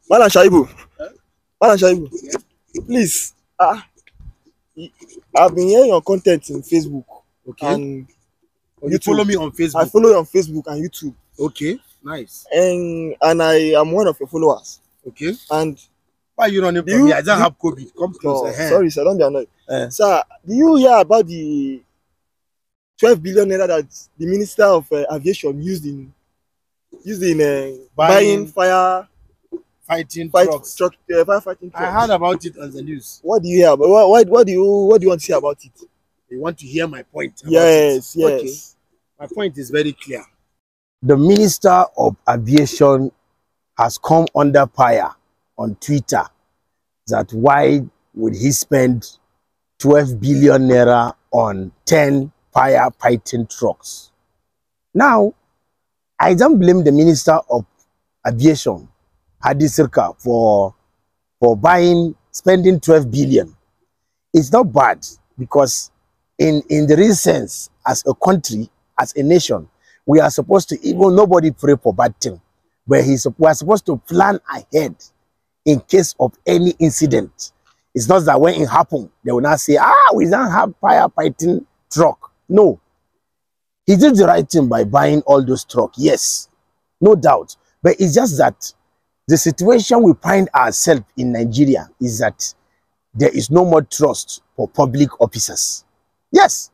Malam Shaibu, Malam Shaibu, please, I've been hearing your content in Facebook. Okay. And you follow me on Facebook? I follow you on Facebook and YouTube. Okay, nice. And I am one of your followers. Okay. And why are you running from me? I don't have COVID. Come closer. Sorry, sir, don't be annoyed. Sir, do you hear about the 12 billion naira that the Minister of Aviation used in buying firefighting trucks? Firefighting trucks. I heard about it on the news. What do you hear about? What do you want to hear about it? You want to hear my point? Yes, yes. Okay. My point is very clear. The Minister of Aviation has come under fire on Twitter that why would he spend 12 billion naira on 10 firefighting trucks? Now, I don't blame the Minister of Aviation, Hadi Sirka, for spending 12 billion. It's not bad because in the real sense, as a country, as a nation, we are supposed to, even nobody pray for bad thing, but we are supposed to plan ahead in case of any incident. It's not that when it happens, they will not say, we don't have firefighting truck. No. He did the right thing by buying all those trucks. Yes, no doubt. But it's just that the situation we find ourselves in Nigeria is that there is no more trust for public officers. Yes.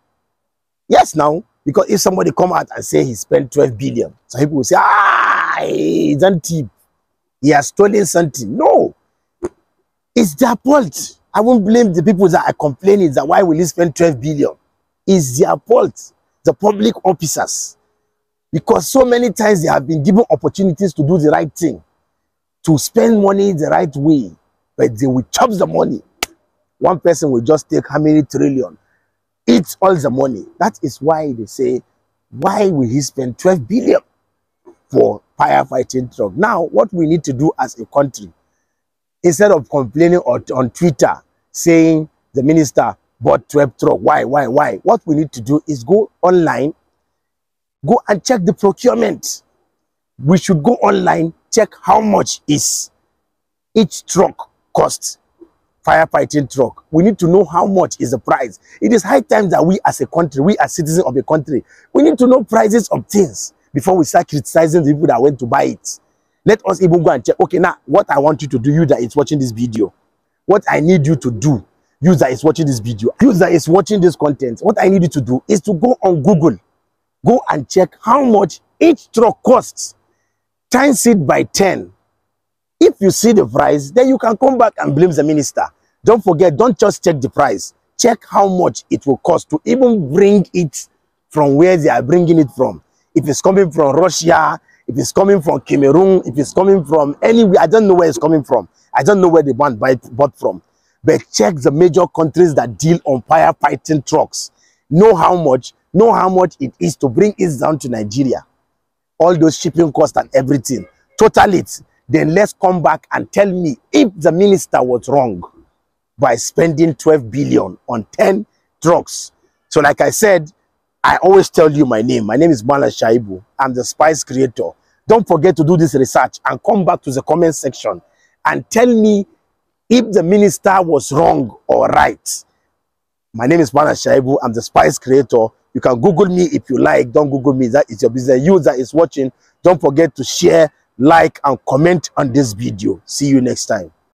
Yes, now, because if somebody come out and say he spent 12 billion, some people will say, he's a thief. He has stolen something. No. It's their fault. I won't blame the people that are complaining that why will he spend 12 billion. It's their fault, the public officers. Because so many times they have been given opportunities to do the right thing, to spend money the right way, but they will chop the money. One person will just take how many trillion, eat all the money. That is why they say, why will he spend 12 billion for firefighting truck? Now, what we need to do as a country, instead of complaining on Twitter, saying the minister bought 12 truck, why? What we need to do is go online, go and check the procurement. We should go online, check how much is each truck costs. Firefighting truck. We need to know how much is the price. It is high time that we as a country, we as citizens of a country, we need to know prices of things before we start criticizing the people that went to buy it. Let us even go and check. Okay, now what I want you to do, you that is watching this video, what I need you to do, you that is watching this video, you that is watching this content, what I need you to do is to go on Google, go and check how much each truck costs, times it by 10. If you see the price, then you can come back and blame the minister. Don't forget, don't just check the price. Check how much it will cost to even bring it from where they are bringing it from. If it's coming from Russia, if it's coming from Cameroon, if it's coming from anywhere, I don't know where it's coming from. I don't know where the band bought from. But check the major countries that deal on firefighting trucks. Know how much it is to bring it down to Nigeria. All those shipping costs and everything. Total it. Then let's come back and tell me if the minister was wrong by spending 12 billion on 10 trucks. So like I said, I always tell you my name. My name is Malam Shaibu. I'm the Spice Creator. Don't forget to do this research and come back to the comment section and tell me if the minister was wrong or right. My name is Malam Shaibu. I'm the Spice Creator. You can Google me if you like. Don't Google me. That is your business. You that is watching, don't forget to share, like, and comment on this video. See you next time.